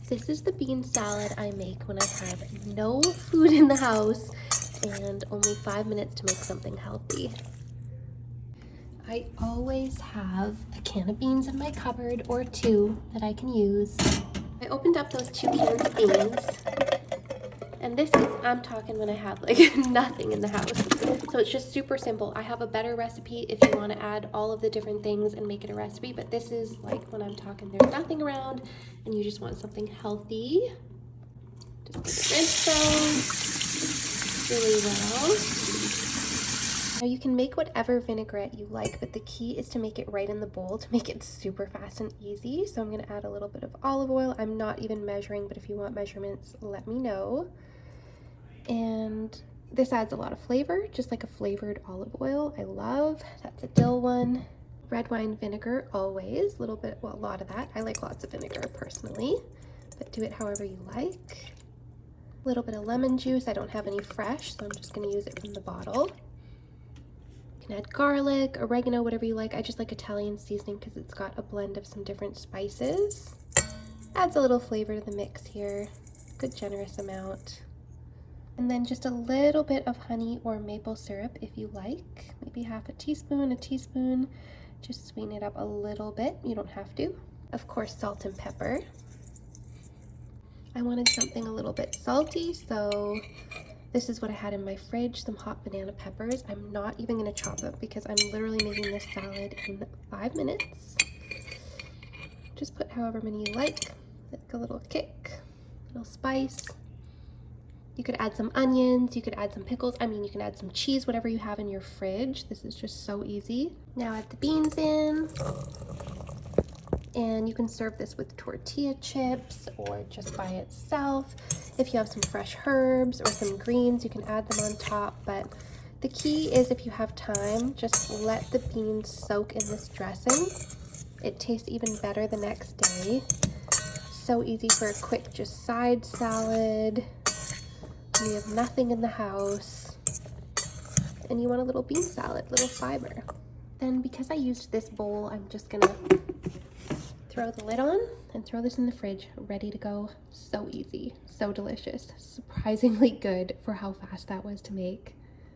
This is the bean salad I make when I have no food in the house and only 5 minutes to make something healthy. I always have a can of beans in my cupboard or two that I can use. I opened up those 2 cans of beans, and this is, I'm talking when I have like nothing in the house. So it's just super simple. I have a better recipe if you want to add all of the different things and make it a recipe, but this is like when I'm talking there's nothing around and you just want something healthy. Just rinse those really well. Now you can make whatever vinaigrette you like, but the key is to make it right in the bowl to make it super fast and easy. So I'm going to add a little bit of olive oil. I'm not even measuring, but if you want measurements, let me know. And this adds a lot of flavor, just like a flavored olive oil I love. That's a dill one. Red wine vinegar, always. A little bit, well, a lot of that. I like lots of vinegar personally, but do it however you like. A little bit of lemon juice. I don't have any fresh, so I'm just going to use it from the bottle. You can add garlic, oregano, whatever you like. I just like Italian seasoning because it's got a blend of some different spices. Adds a little flavor to the mix here. Good generous amount. And then just a little bit of honey or maple syrup if you like. Maybe half a teaspoon. Just sweeten it up a little bit. You don't have to. Of course, salt and pepper. I wanted something a little bit salty, so this is what I had in my fridge, some hot banana peppers. I'm not even going to chop them because I'm literally making this salad in 5 minutes. Just put however many you like a little kick, a little spice. You could add some onions, you could add some pickles. I mean, you can add some cheese, whatever you have in your fridge. This is just so easy. Now add the beans in. And you can serve this with tortilla chips or just by itself. If you have some fresh herbs or some greens, you can add them on top. But the key is, if you have time, just let the beans soak in this dressing. It tastes even better the next day. So easy for a quick just side salad. When you have nothing in the house and you want a little bean salad, little fiber. Then because I used this bowl, I'm just gonna throw the lid on and throw this in the fridge, ready to go. So easy, so delicious, surprisingly good for how fast that was to make.